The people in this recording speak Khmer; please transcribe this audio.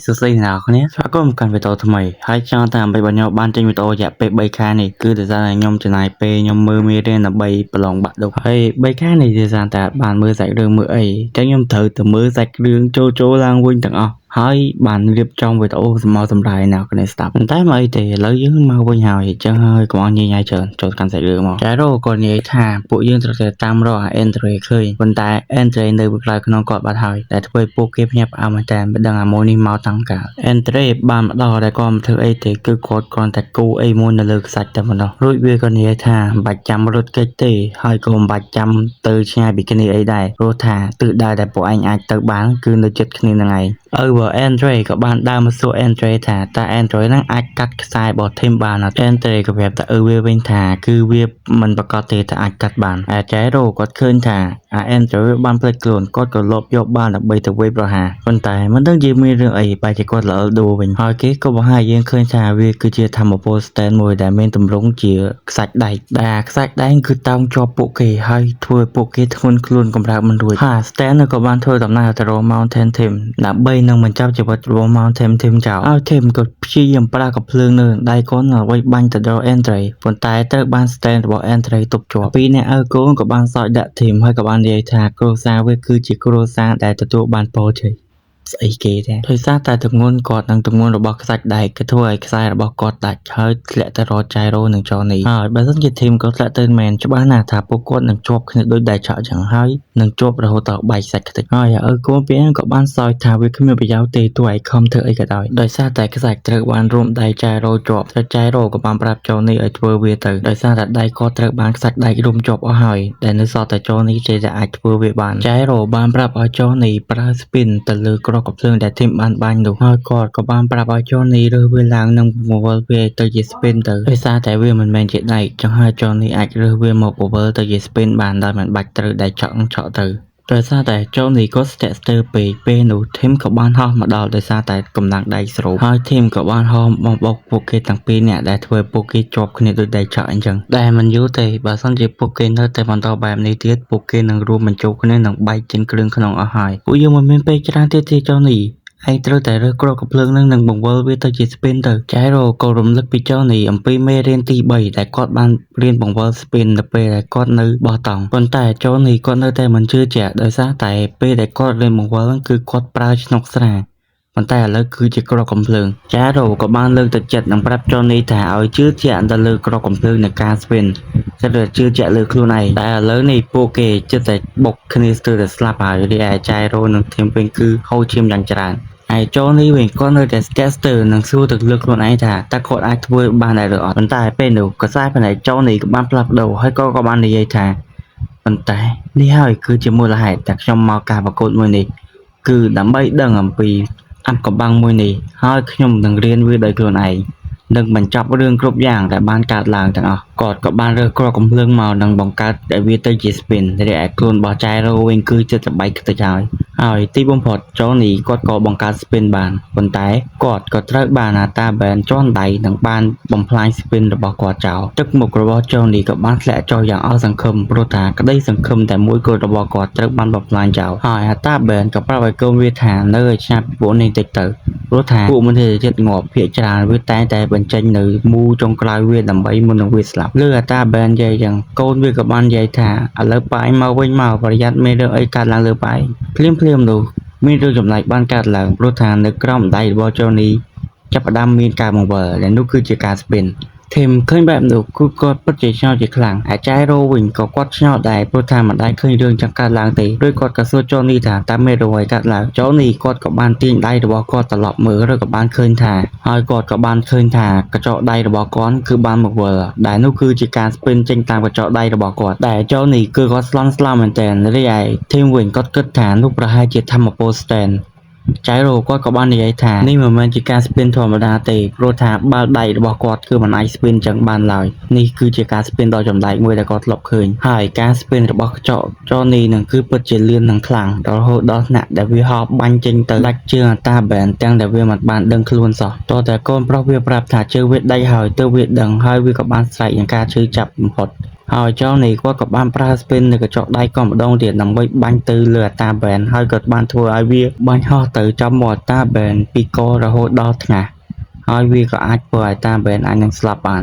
សួស្តីអ្នកនរគ្នាស្វាគមន៍មកកាន់វីដេអូថ្មីហើយចង់តែដើម្បីបងខ្ញុំបានចេញវីដេអូរយៈពេល3ខែនេះគឺដោយសារតែខ្ញុំចំណាយពេលខ្ញុំមើលមេរៀនដើម្បីប្រឡងបាក់ឌុបហើយ3ខែនេះដោយសារតែបានមើលសាច់រឿងមើលអីតែខ្ញុំត្រូវទៅមើលសាច់រឿងចូលឡើងវិញទាំងអស់ហើយបានរៀបចំវីដេអូសម្រាប់អ្នកគ្នាស្ដាប់តែមកអីទេឥឡូវយើងមកវិញហើយអញ្ចឹងហើយកុំអស់ញញច្រើនចូលកាន់សាច់រឿងមកចែរ៉ូក៏និយាយថាពួកយើងត្រូវតែតាមរកអា Andre ឃើញប៉ុន្តែ Andre នៅក្រៅក្នុងគាត់បាត់ហើយតែធ្វើឲ្យពួកគេភ្ញាក់ផ្អើលមែនតើមិនដឹងអាម៉ូនេះមកតាំងកាល Andre បានមកដល់តែគាត់មិនធ្វើអីទេគឺគាត់គ្រាន់តែគូអីមួយនៅលើខ្សាច់តែប៉ុណ្ណោះរួចវាក៏និយាយថាមិនបាច់ចាំរត់គេចទេហើយក៏មិនបាច់ចាំទៅឆ្ងាយពីគ្នាអីដែរព្រោះថាទិសដៅដែលពួកឯងអាចទៅបានគឺនៅជិតគ្នានឹងឯងAndre ក៏បានដើរមកសួរ Andre ថាតើ Andre ហ្នឹងអាចកាត់ខ្សែរបស់ Tim បានអត់ Andre ក៏ប្រាប់ថាវាវិញថាគឺវាមិនប្រកាសទេថាអាចកាត់បានតែ Jairo គាត់ឃើញថាAndre បានផ្លេចខ្លួនគាត់ក៏លបយកបានដើម្បីទៅវាយប្រហារប៉ុន្តែមិនដឹងជាមានរឿងអីបែរជាគាត់ល្អលដូរវិញហើយគេក៏បង្ហាញយើងឃើញថាវាគឺជាធម្មពល stand មួយដែលមានទម្រង់ជាខ្សាច់ដែកដែលខ្សាច់ដែកគឺតោងជាប់ពួកគេហើយធ្វើឲ្យពួកគេធ្ងន់ខ្លួនកម្រើកមិនរួចហើយ stand ក៏បានធ្វើដំណើរទៅរក Mountain Tim ដើម្បីនឹងបញ្ចប់ជីវិតរបស់ Mountain Tim ចោលហើយ Tim ក៏ព្យាយាមប្រើកាភ្លើងនៅដៃគាត់ដើម្បីបាញ់ទៅដល់ Andre ប៉ុន្តែត្រូវបាន stand របស់ Andre ទប់ជាប់ពីរអ្នកឪកូនក៏បានសោយដាក់ Tim ហើយក៏បាននិយាយថាគ្រួសារវាគឺជាគ្រួសារដែលទទួលបានពរជ័យស្អីគេទេដោយសារតែទម្ងន់គាត់និងទម្ងន់របស់ខ្សាច់ដែកក៏ធ្វើឲ្យខ្សែរបស់គាត់ដាច់ហើយធ្លាក់ទៅរក Jairo និង Johnny ហើយបើមិនជា Tim ក៏ធ្លាក់ទៅមែនច្បាស់ណាស់ថាពួកគាត់នឹងជាប់គ្នាដូចដែកឆក់ចឹងហើយនឹងជាប់រហូតដល់បែកសាច់ខ្ទេចហើយឪកូនពីក៏បានសោយថាវាគ្មានប្រយោជន៍ទេទោះឲ្យខំធ្វើអីក៏ដោយសារតែខ្សាច់ត្រូវបានរួមដៃ Jairo ជាប់តែ Jairo ក៏បានប្រាប់ Johnny ឲ្យធ្វើវាទៅដោយសារតែដៃគាត់ត្រូវបានខ្សាច់ដែករួមជាប់អស់ហើយដែលនៅសល់តែ Johnny ចេះតែអាចធ្វើវាបាន Jairo បានប្រាប់ឲ្យ Johnny ប្រើ spin ទៅលើក្រកភ្លើងដែល Tim បានបាញ់នោះហើយគាត់ក៏បានប្រាប់ឲ្យ Johnny រើសវាឡើងនិងបង្វិលវាទៅជា spin ទៅដោយសារតែវាមិនមែនជាដែកចឹងហើយ Johnny អាចរើសវាមកបង្វិលទៅជា spin បានដោយមិនបាច់ត្រូវដែកឆក់ទៅដោយសារតែ Johnny ក៏ស្ទាក់ស្ទើរពេកពេលនោះ Tim ក៏បានហោះមកដល់ដោយសារតែកម្លាំងដៃស្រូបហើយ Tim ក៏បានហោះមកបោកពួកគេទាំងពីរនាក់ដែលធ្វើឲ្យពួកគេជាប់គ្នាដូចដែកឆក់អញ្ចឹងតែមិនយូរទេបើសិនជាពួកគេនៅតែបន្តបែបនេះទៀតពួកគេនឹងរួមបញ្ចូលគ្នានឹងបែកចេញគ្រឿងក្នុងអស់ហើយពួកយើងមិនមានពេលច្រើនទៀតទេ Johnny ឯងត្រូវតែរើសក្រកភ្លើងនឹងបង្វិលវាទៅជា spin ទៅ Jairo ក៏រំលឹកពី Johnny អំពីមេរៀនទី3ដែលគាត់បានរៀនបង្វិល spin នៅពេលដែលគាត់នៅបោះតង់ប៉ុន្តែ Johnny គាត់នៅតែមិនជឿជាក់ដោយសារតែពេលដែលគាត់រៀនបង្វិលគឺគាត់ប្រើឆ្នុកស្រាប៉ុន្តែឥឡូវគឺជាក្រកកំភ្លើង Jairo ក៏បានលើកទឹកចិត្តនិងប្រាប់ Johnny ថាឲ្យជឿជាក់ទៅលើក្រកកំភ្លើងនៃការ spin ចិត្តជឿជាក់លើខ្លួនឯងតែឥឡូវនេះពួកគេចិត្តតែបុកគ្នាស្ទើរតែស្លាប់ហើយរីឯ Jairo និង Tim វិញគឺហូរឈាមយ៉ាងច្រើនហើយ Johnny វិញគាត់នៅតែស្ទះស្ទើរនឹងសួរទៅលើខ្លួនឯងថាតើគាត់អាចធ្វើបានដែរឬអត់ប៉ុន្តែពេលនោះខ្សែភ្នែក Johnny ក៏បានផ្លាស់ប្ដូរហើយក៏បាននិយាយថាប៉ុន្តែនេះហើយគឺជាមូលហេតុដែលខ្ញុំមកការប្រកួតមួយនេះគឺដើម្បីដឹងអំពីអាថ៌កំបាំងមួយនេះហើយខ្ញុំនឹងរៀនវាដោយខ្លួនឯងនឹងបញ្ចប់រឿងគ្រប់យ៉ាងដែលបានកើតឡើងទាំងអស់គាត់ក៏បានរើសក្រកកំភ្លើងមកនិងបង្កើតឲ្យវាទៅជា spin រីឯខ្លួនរបស់ Jairo វិញគឺចិត្តបែកខ្ទេចហើយទីបំផុត Johnny គាត់ក៏បង្កើត spin បានប៉ុន្តែគាត់ក៏ត្រូវបានតាបែនជន់ដៃនិងបានបំផ្លាញ spin របស់គាត់ចោលទឹកមុខរបស់ Johnny ក៏បានធ្លាក់ចុះយ៉ាងអស់សង្ឃឹមព្រោះថាក្តីសង្ឃឹមតែមួយគត់របស់គាត់ត្រូវបានបំផ្លាញចោលហើយតាបែនក៏ប្រាប់ឲ្យកូនវាថានៅឲ្យឆ្ងាយពីពួកនេះតិចទៅព្រោះថាពួកមន្ត្រីចិត្តងាប់ភាគច្រើនវាតែងតែបញ្ចេញនៅមូចុងក្រោយវាដើម្បីមុននឹងវាស្លាប់លើតាបែននិយាយចឹងកូនវាក៏បាននិយាយថាឥឡូវប៉ាឯងមកវិញមកប្រយ័ត្នមានរឿងអីកើតឡើងលើប៉ាឯងភ្លាមនោះមានរឿងចម្លែកបានកើតឡើងព្រោះថានៅក្រោមដៃរបស់ Johnny ចាប់ផ្ដើមមានការបង្វិលដែលនោះគឺជាការ spin Tim ឃើញបែបនោះគឺគាត់ពិតជាឆ្ងល់ជាខ្លាំងហើយ Jairo វិញក៏គាត់ឆ្ងល់ដែរព្រោះថាមិនដែលឃើញរឿងចឹងកើតឡើងទេដោយគាត់ក៏សួរ Johnny ថាតើមានរឿងអីកើតឡើង Johnny គាត់ក៏បានទាញដៃរបស់គាត់ត្រឡប់មើលឬក៏បានឃើញថាហើយគាត់ក៏បានឃើញថាកញ្ចក់ដៃរបស់គាត់គឺបានមកវិលដែលនោះគឺជាការ spin ចេញតាមកញ្ចក់ដៃរបស់គាត់តែ Johnny គឺគាត់ស្លន់ស្លោមែនទែនរីឯ Tim វិញគាត់គិតថានោះប្រហែលជាធម្មពល stand Jairo គាត់ក៏បាននិយាយថានេះមិនមែនជាការ spin ធម្មតាទេព្រោះថាបាល់ដៃរបស់គាត់គឺមិនអាច spin ចឹងបានឡើយនេះគឺជាការ spin ដ៏ចម្លែកមួយដែលគាត់ធ្លាប់ឃើញហើយការ spin របស់កញ្ចក់ Johnny នឹងគឺពិតជាលឿននិងខ្លាំងរហូតដល់ថ្នាក់ដែលវាហោះបាញ់ចេញទៅដាច់ជើងតាបែនទាំងដែលវាមិនបានដឹងខ្លួនសោះតោះតែកូនប្រុសវាប្រាប់ថាជើងវាដាច់ហើយទើបវាដឹងហើយវាក៏បានស្រែកនឹងការឈឺចាប់បំផុត ហើយចុងនេះគាត់ក៏បានប្រើ spin នៅកញ្ចក់ដៃក៏ម្ដងទៀតដើម្បីបាញ់ទៅលើ Ata Ben ហើយក៏បានធ្វើឲ្យវាបាញ់ហោះទៅចំមាត់ Ata Ben ពីករហូតដល់ថ្ងាសហើយវាក៏អាចធ្វើឲ្យ Ata Ben អាចនឹងស្លាប់បាន